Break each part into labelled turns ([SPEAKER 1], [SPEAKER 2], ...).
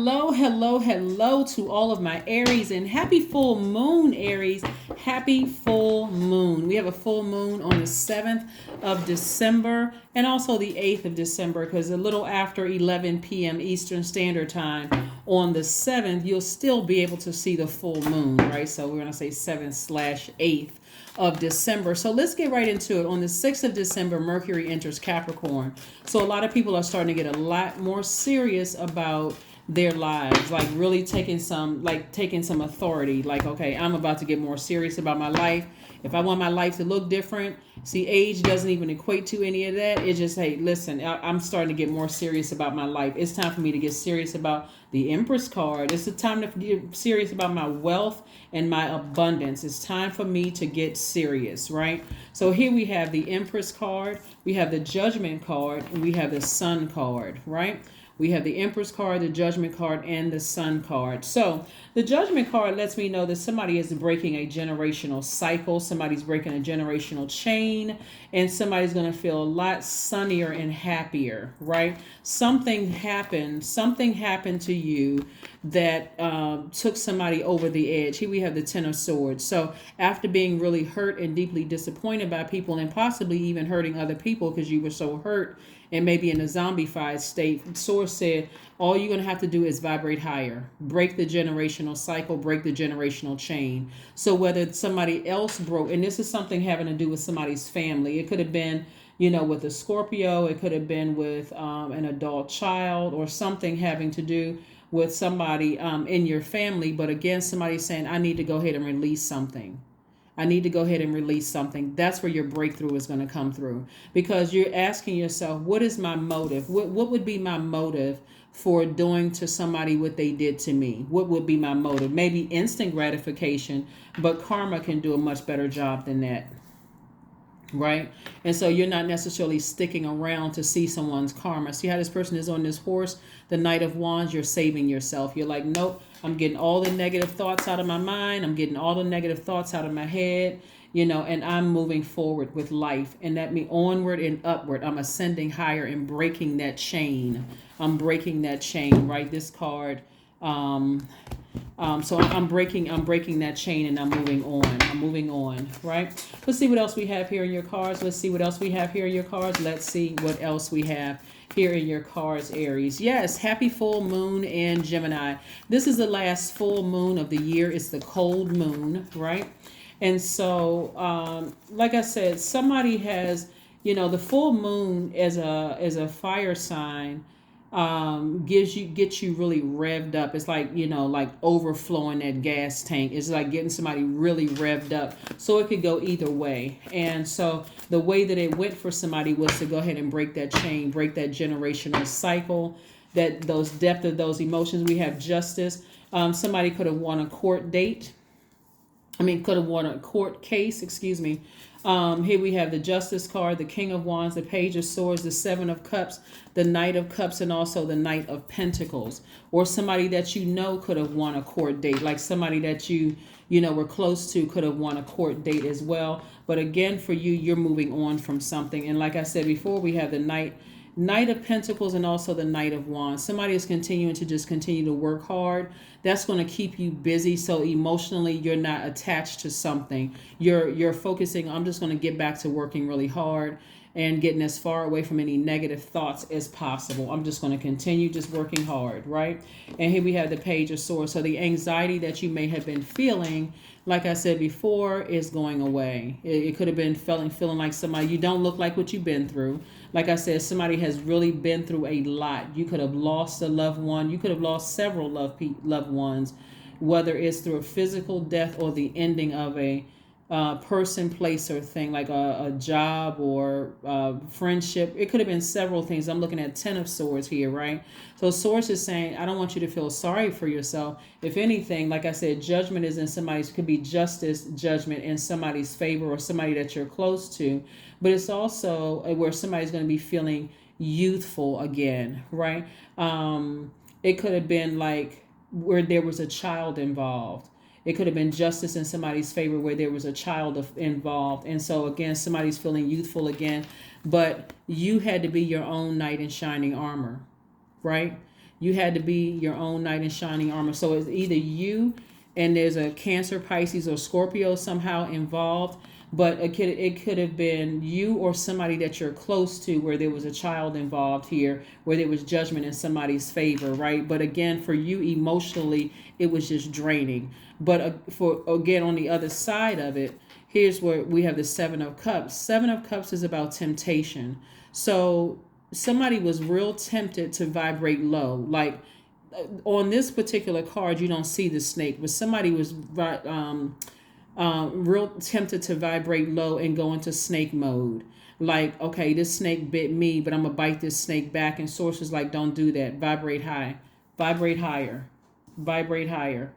[SPEAKER 1] Hello, hello, hello to all of my Aries and happy full moon, Aries. Happy full moon. We have a full moon on the 7th of December and also the 8th of December because a little after 11 p.m. Eastern Standard Time on the 7th, you'll still be able to see the full moon, right? So we're going to say 7/8th of December. So let's get right into it. On the 6th of December, Mercury enters Capricorn. So a lot of people are starting to get a lot more serious about their lives, like really taking some authority, like, okay, I'm about to get more serious about my life. If I want my life to look different, see, age doesn't even equate to any of that. It's just, hey, listen, I'm starting to get more serious about my life. It's time for me to get serious about the Empress card. It's the time to get serious about my wealth and my abundance. It's time for me to get serious, right? So here we have the Empress card, we have the Judgment card, and we have the Sun card, right? We have the Empress card, the Judgment card, and the Sun card. So the Judgment card lets me know that somebody is breaking a generational cycle. Somebody's breaking a generational chain, and somebody's going to feel a lot sunnier and happier, right? Something happened to you that took somebody over the edge. Here we have the Ten of Swords. So after being really hurt and deeply disappointed by people and possibly even hurting other people because you were so hurt and maybe in a zombified state, Source said, all you're going to have to do is vibrate higher, break the generational cycle, break the generational chain. So whether somebody else broke, and this is something having to do with somebody's family, it could have been, with a Scorpio, it could have been with an adult child or something having to do with somebody in your family. But again, somebody's saying, I need to go ahead and release something. I need to go ahead and release something. That's where your breakthrough is going to come through, because you're asking yourself, what is my motive? What would be my motive for doing to somebody what they did to me? What would be my motive? Maybe instant gratification, but karma can do a much better job than that. Right? And so you're not necessarily sticking around to see someone's karma. See how this person is on this horse, the Knight of Wands? You're saving yourself. You're like, nope, I'm getting all the negative thoughts out of my mind. I'm getting all the negative thoughts out of my head, and I'm moving forward with life. And that means onward and upward. I'm ascending higher and breaking that chain. I'm breaking that chain, right? This card. So I'm breaking that chain and I'm moving on, right? Let's see what else we have here in your cards. Let's see what else we have here in your cards. Let's see what else we have here in your cards, Aries. Yes, happy full moon in Gemini. This is the last full moon of the year. It's the cold moon, right? And so, like I said, somebody has, the full moon as a fire sign gets you really revved up. It's like, like overflowing that gas tank. It's like getting somebody really revved up. So it could go either way. And so the way that it went for somebody was to go ahead and break that chain, break that generational cycle, that those depth of those emotions. We have justice. Somebody could have won a court date. Could have won a court case, excuse me. Here we have the Justice card, the King of Wands, the Page of Swords, the Seven of Cups, the Knight of Cups, and also the Knight of Pentacles. Or somebody that could have won a court date, like somebody that were close to could have won a court date as well. But again, for you, you're moving on from something. And like I said before, we have the Knight of Pentacles and also the Knight of Wands. Somebody is continuing to work hard. That's going to keep you busy. So emotionally, you're not attached to something. You're focusing. I'm just going to get back to working really hard and getting as far away from any negative thoughts as possible. I'm just going to continue just working hard, right? And here we have the Page of Swords. So the anxiety that you may have been feeling, like I said before, is going away. It could have been feeling like somebody, you don't look like what you've been through. Like I said, somebody has really been through a lot. You could have lost a loved one. You could have lost several loved ones, whether it's through a physical death or the ending of a person, place, or thing, like a job or friendship. It could have been several things. I'm looking at 10 of Swords here, right? So Swords is saying, I don't want you to feel sorry for yourself. If anything, like I said, judgment is in somebody's, could be justice, judgment in somebody's favor or somebody that you're close to. But it's also where somebody's going to be feeling youthful again, right? It could have been like where there was a child involved. It could have been justice in somebody's favor where there was a child involved. And so, again, somebody's feeling youthful again. But you had to be your own knight in shining armor, right? You had to be your own knight in shining armor. So it's either you and there's a Cancer, Pisces, or Scorpio somehow involved. But it could have been you or somebody that you're close to, where there was a child involved here, where there was judgment in somebody's favor, right? But again, for you emotionally, it was just draining. But for again, on the other side of it, here's where we have the Seven of Cups. Seven of Cups is about temptation. So somebody was real tempted to vibrate low. Like on this particular card, you don't see the snake, but somebody was real tempted to vibrate low and go into snake mode. Like, okay, this snake bit me, but I'm gonna bite this snake back. And Source is like, don't do that. Vibrate high, vibrate higher, vibrate higher.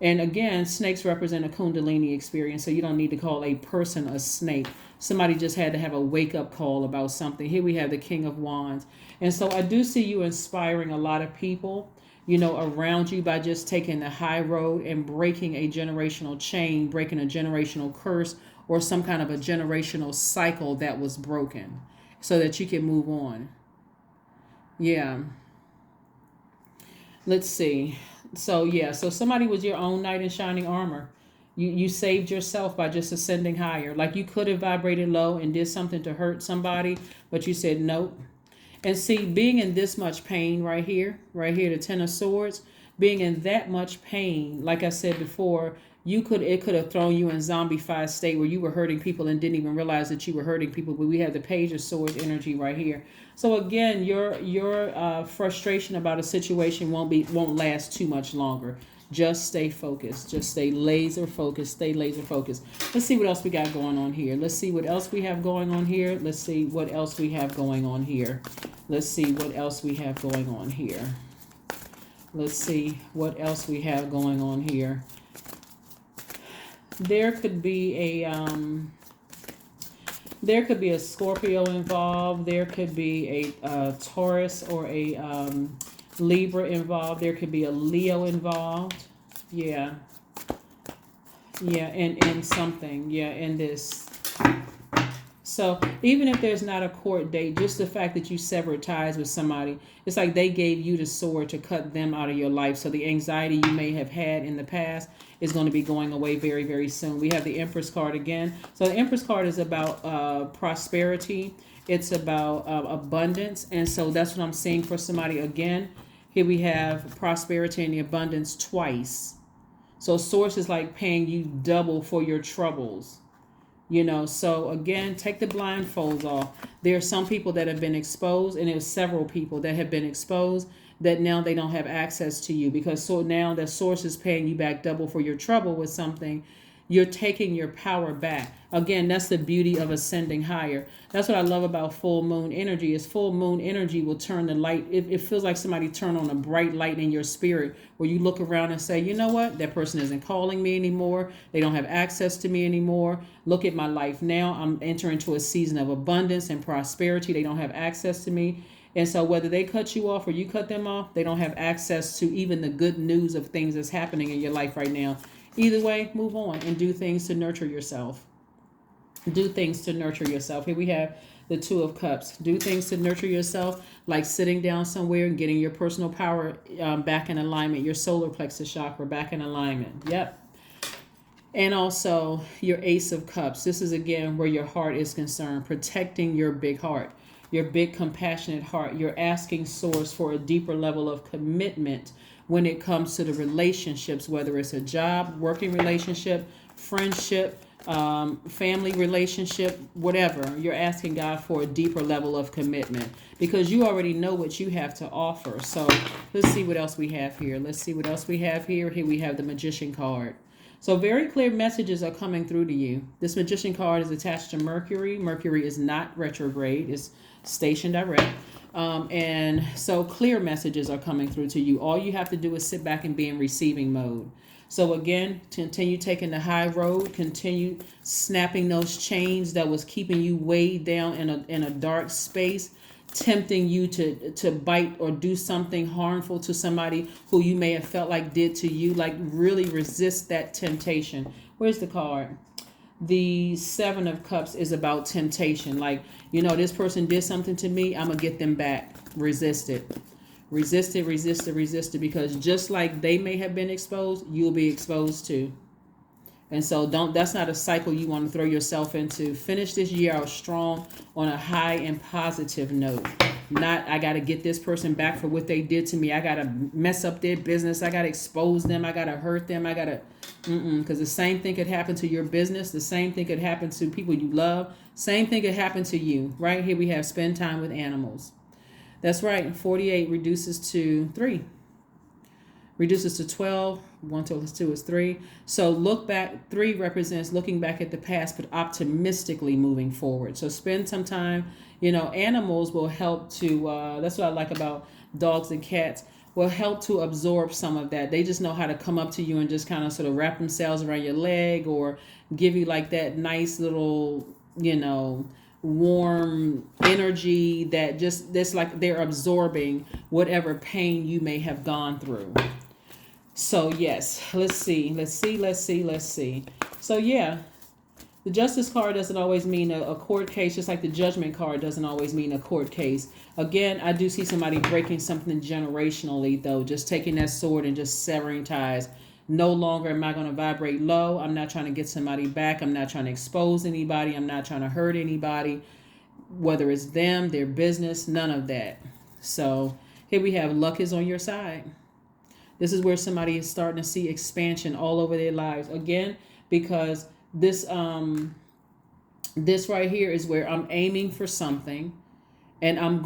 [SPEAKER 1] And again, snakes represent a Kundalini experience, so you don't need to call a person a snake. Somebody just had to have a wake-up call about something. Here we have the King of Wands. And so I do see you inspiring a lot of people, around you by just taking the high road and breaking a generational chain, breaking a generational curse, or some kind of a generational cycle that was broken so that you can move on. Yeah. Let's see. So somebody was your own knight in shining armor. You saved yourself by just ascending higher. Like you could have vibrated low and did something to hurt somebody, but you said nope. And see, being in this much pain right here, the Ten of Swords, being in that much pain, like I said before, it could have thrown you in zombified state where you were hurting people and didn't even realize that you were hurting people. But we have the Page of Swords energy right here. So again, your frustration about a situation won't last too much longer. Just stay focused. Just stay laser focused. Stay laser focused. Let's see what else we got going on here. Let's see what else we have going on here. Let's see what else we have going on here. Let's see what else we have going on here. Let's see what else we have going on here. There could be a Scorpio involved. There could be a Taurus or a Libra involved. There could be a Leo involved. Yeah, and something. Yeah, in this. So even if there's not a court date, just the fact that you severed ties with somebody, it's like they gave you the sword to cut them out of your life. So the anxiety you may have had in the past is going to be going away very, very soon. We have the Empress card again. So the Empress card is about prosperity. It's about abundance. And so that's what I'm seeing for somebody again. Here we have prosperity and the abundance twice. So Source is like paying you double for your troubles. So again, take the blindfolds off. There are some people that have been exposed, and there's several people that have been exposed that now they don't have access to you, because so now the Source is paying you back double for your trouble with something. You're taking your power back. Again, that's the beauty of ascending higher. That's what I love about full moon energy, is full moon energy will turn the light. It feels like somebody turned on a bright light in your spirit where you look around and say, you know what? That person isn't calling me anymore. They don't have access to me anymore. Look at my life now. I'm entering into a season of abundance and prosperity. They don't have access to me. And so whether they cut you off or you cut them off, they don't have access to even the good news of things that's happening in your life right now. Either way, move on and do things to nurture yourself. Do things to nurture yourself. Here we have the Two of Cups. Do things to nurture yourself, like sitting down somewhere and getting your personal power back in alignment, your solar plexus chakra back in alignment. Yep. And also your Ace of Cups. This is again where your heart is concerned, protecting your big heart, your big compassionate heart. You're asking Source for a deeper level of commitment when it comes to the relationships, whether it's a job, working relationship, friendship, family relationship, whatever. You're asking God for a deeper level of commitment because you already know what you have to offer. So let's see what else we have here. Here we have the Magician card. So very clear messages are coming through to you. This Magician card is attached to Mercury. Mercury is not retrograde. It's stationed direct. And so clear messages are coming through to you. All you have to do is sit back and be in receiving mode. So again, continue taking the high road, continue snapping those chains that was keeping you weighed down in a dark space, tempting you to bite or do something harmful to somebody who you may have felt like did to you. Like really resist that temptation. Where's the card? The Seven of Cups is about temptation. Like, this person did something to me, I'm going to get them back. Resist it. Resist it, resist it, resist it, because just like they may have been exposed, you'll be exposed too. And so that's not a cycle you want to throw yourself into. Finish this year out strong on a high and positive note. Not, I got to get this person back for what they did to me. I got to mess up their business. I got to expose them. I got to hurt them. I got to, because the same thing could happen to your business. The same thing could happen to people you love. Same thing could happen to you. Right here we have spend time with animals. That's right. 48 reduces to 3. Reduces to 12. 1 plus 2 is 3. So look back. 3 represents looking back at the past, but optimistically moving forward. So spend some time. Animals will help to, that's what I like about dogs and cats, will help to absorb some of that. They just know how to come up to you and just kind of sort of wrap themselves around your leg or give you like that nice little, warm energy that's like they're absorbing whatever pain you may have gone through. So yes, let's see. So yeah, the justice card doesn't always mean a court case, just like the judgment card doesn't always mean a court case. Again, I do see somebody breaking something generationally though, just taking that sword and just severing ties. No longer am I going to vibrate low. I'm not trying to get somebody back. I'm not trying to expose anybody. I'm not trying to hurt anybody, whether it's them, their business, none of that. So here we have luck is on your side. This is where somebody is starting to see expansion all over their lives. Again, because this right here is where I'm aiming for something. And I'm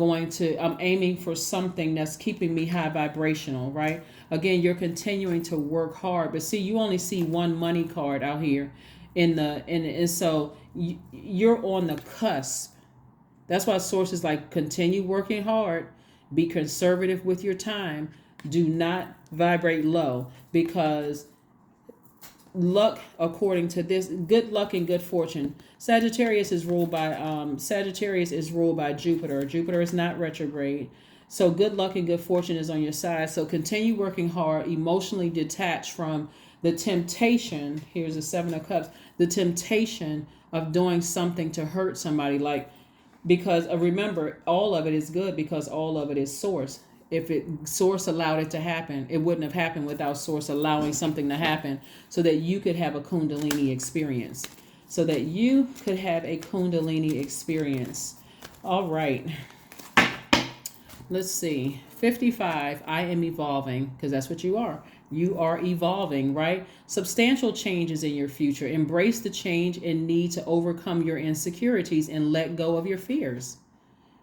[SPEAKER 1] aiming for something that's keeping me high vibrational, right? Again, you're continuing to work hard, but see, you only see one money card out here and so you're on the cusp. That's why source is like, continue working hard, be conservative with your time, do not vibrate low, because luck, according to this, good luck and good fortune. Sagittarius is ruled by Jupiter. Jupiter is not retrograde. So good luck and good fortune is on your side. So continue working hard, emotionally detached from the temptation. Here's the 7 of Cups. The temptation of doing something to hurt somebody, because remember, all of it is good because all of it is source. If source allowed it to happen, it wouldn't have happened without source allowing something to happen so that you could have a Kundalini experience. All right. Let's see. 55, I am evolving, because that's what you are. You are evolving, right? Substantial changes in your future. Embrace the change and need to overcome your insecurities and let go of your fears.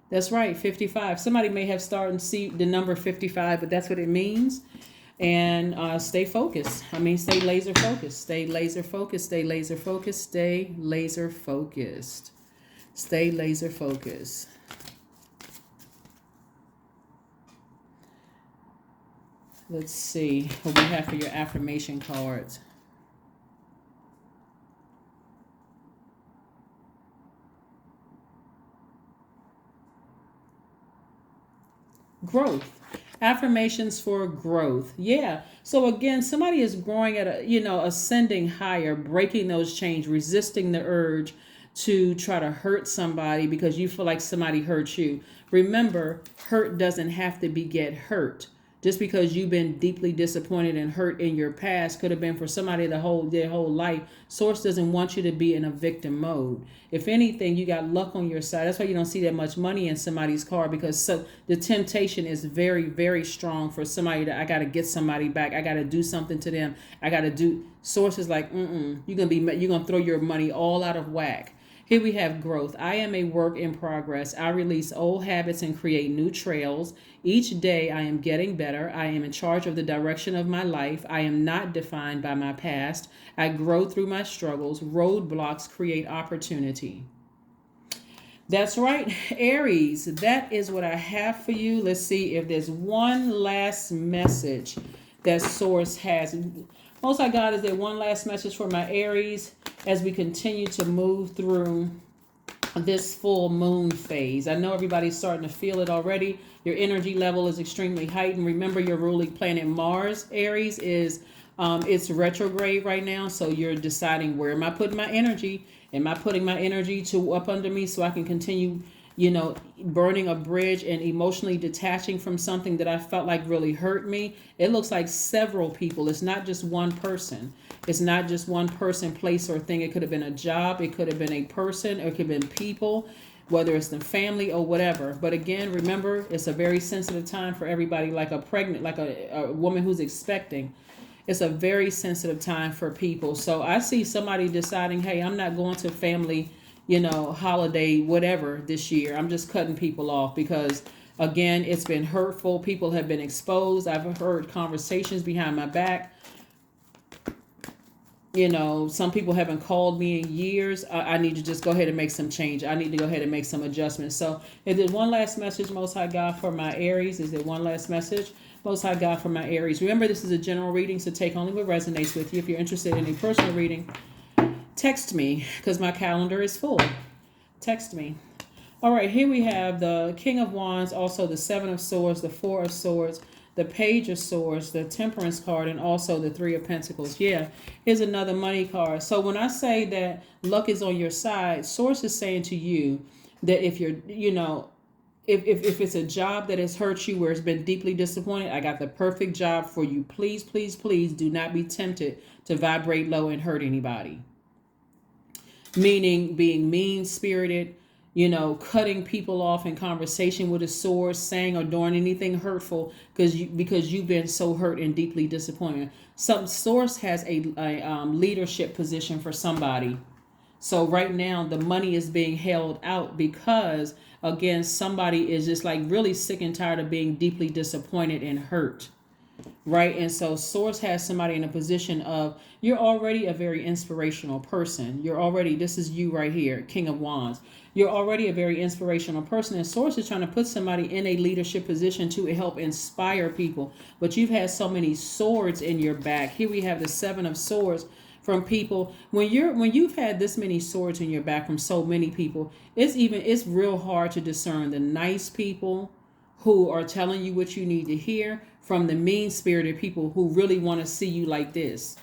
[SPEAKER 1] That's right, 55. Somebody may have started to see the number 55, but that's what it means. And stay focused. Stay laser focused. Stay laser focused. Stay laser focused. Stay laser focused. Stay laser focused. Let's see what we have for your affirmation cards. Growth. Affirmations for growth. Yeah. So again, somebody is growing at ascending higher, breaking those chains, resisting the urge to try to hurt somebody because you feel like somebody hurt you. Remember, hurt doesn't have to beget hurt. Just because you've been deeply disappointed and hurt in your past could have been for somebody their whole life. Source doesn't want you to be in a victim mode. If anything, you got luck on your side. That's why you don't see that much money in somebody's card, because the temptation is very, very strong for somebody I got to get somebody back. I got to do something to them. I got to do. Source is like, you're gonna throw your money all out of whack. Here we have growth. I am a work in progress. I release old habits and create new trails. Each day I am getting better. I am in charge of the direction of my life. I am not defined by my past. I grow through my struggles. Roadblocks create opportunity. That's right, Aries. That is what I have for you. Let's see if there's one last message that Source has. Most High God, is there one last message for my Aries as we continue to move through this full moon phase? I know everybody's starting to feel it already. Your energy level is extremely heightened. Remember, your ruling planet Mars, Aries, is it's retrograde right now. So you're deciding, where am I putting my energy? Am I putting my energy to up under me so I can continue burning a bridge and emotionally detaching from something that I felt like really hurt me. It looks like several people. It's not just one person. It's not just one person, place, or thing. It could have been a job. It could have been a person. Or it could have been people, whether it's the family or whatever. But again, remember, it's a very sensitive time for everybody, like a woman who's expecting. It's a very sensitive time for people. So I see somebody deciding, hey, I'm not going to family, holiday, whatever this year. I'm just cutting people off because, again, it's been hurtful. People have been exposed. I've heard conversations behind my back. Some people haven't called me in years. I need to just go ahead and make some change. I need to go ahead and make some adjustments. So is there one last message, Most High God, for my Aries? Is there one last message, Most High God, for my Aries? Remember, this is a general reading, so take only what resonates with you. If you're interested in a personal reading, text me because my calendar is full. Text me. All right, here we have the King of Wands, also the Seven of Swords, the Four of Swords, the Page of Swords, the Temperance card, and also the Three of Pentacles. Yeah, here's another money card. So when I say that luck is on your side, Source is saying to you that if you're, if it's a job that has hurt you, where it's been deeply disappointed, I got the perfect job for you. Please, please, please do not be tempted to vibrate low and hurt anybody. Meaning being mean-spirited, cutting people off in conversation with a sword, saying or doing anything hurtful because you've been so hurt and deeply disappointed. Some Source has a leadership position for somebody. So right now the money is being held out because, again, somebody is just like really sick and tired of being deeply disappointed and hurt. Right. And so Source has somebody in a position of, you're already a very inspirational person. This is you right here, King of Wands. You're already a very inspirational person. And Source is trying to put somebody in a leadership position to help inspire people. But you've had so many swords in your back. Here we have the Seven of Swords from people. When you've had this many swords in your back from so many people, it's real hard to discern the nice people who are telling you what you need to hear from the mean-spirited people who really want to see you like this,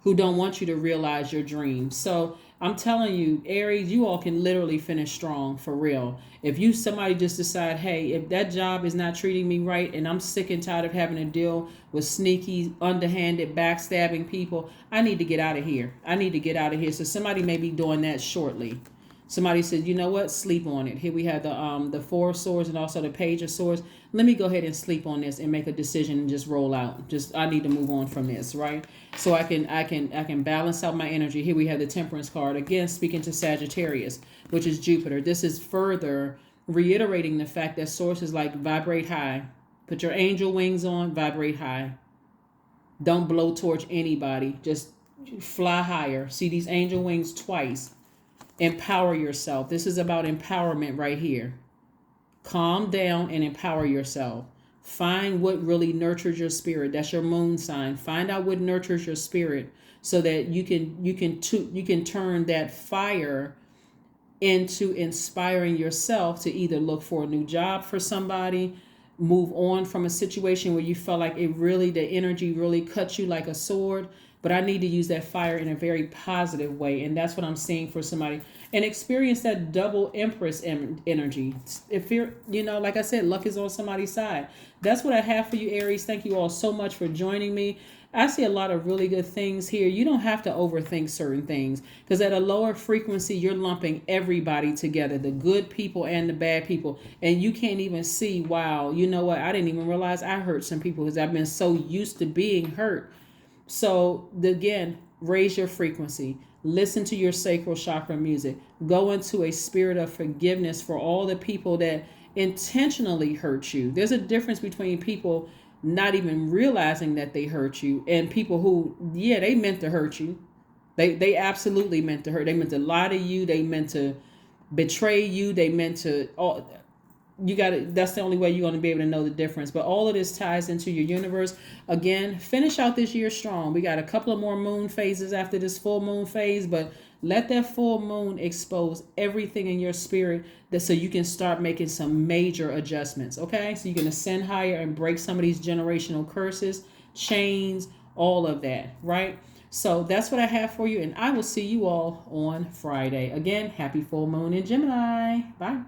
[SPEAKER 1] who don't want you to realize your dreams. So I'm telling you, Aries, you all can literally finish strong, for real. If somebody just decide, hey, if that job is not treating me right and I'm sick and tired of having to deal with sneaky, underhanded, backstabbing people, I need to get out of here. So somebody may be doing that shortly. Somebody said, you know what? Sleep on it. Here we have the Four of Swords and also the Page of Swords. Let me go ahead and sleep on this and make a decision and just roll out. I need to move on from this, right? So I can balance out my energy. Here we have the Temperance card. Again, speaking to Sagittarius, which is Jupiter. This is further reiterating the fact that Source is like, vibrate high. Put your angel wings on, vibrate high. Don't blowtorch anybody. Just fly higher. See these angel wings twice. Empower yourself. This is about empowerment right here. Calm down and empower yourself. Find what really nurtures your spirit. That's your moon sign. Find out what nurtures your spirit so that you can turn that fire into inspiring yourself to either look for a new job for somebody, move on from a situation where you felt like the energy really cut you like a sword. But I need to use that fire in a very positive way. And that's what I'm seeing for somebody. And experience that double Empress energy. If you're, like I said, luck is on somebody's side. That's what I have for you, Aries. Thank you all so much for joining me. I see a lot of really good things here. You don't have to overthink certain things because at a lower frequency, you're lumping everybody together, the good people and the bad people. And you can't even see, wow, you know what? I didn't even realize I hurt some people because I've been so used to being hurt. So again, raise your frequency. Listen to your sacral chakra music. Go into a spirit of forgiveness for all the people that intentionally hurt you. There's a difference between people not even realizing that they hurt you and people who, they meant to hurt you. They absolutely meant to hurt. They meant to lie to you. They meant to betray you. They meant to... that's the only way you're going to be able to know the difference. But all of this ties into your universe. Again, finish out this year strong. We got a couple of more moon phases after this full moon phase, but let that full moon expose everything in your spirit so you can start making some major adjustments. Okay, so you can ascend higher and break some of these generational curses, chains, all of that, right? So that's what I have for you, and I will see you all on Friday. Again, happy full moon in Gemini. Bye.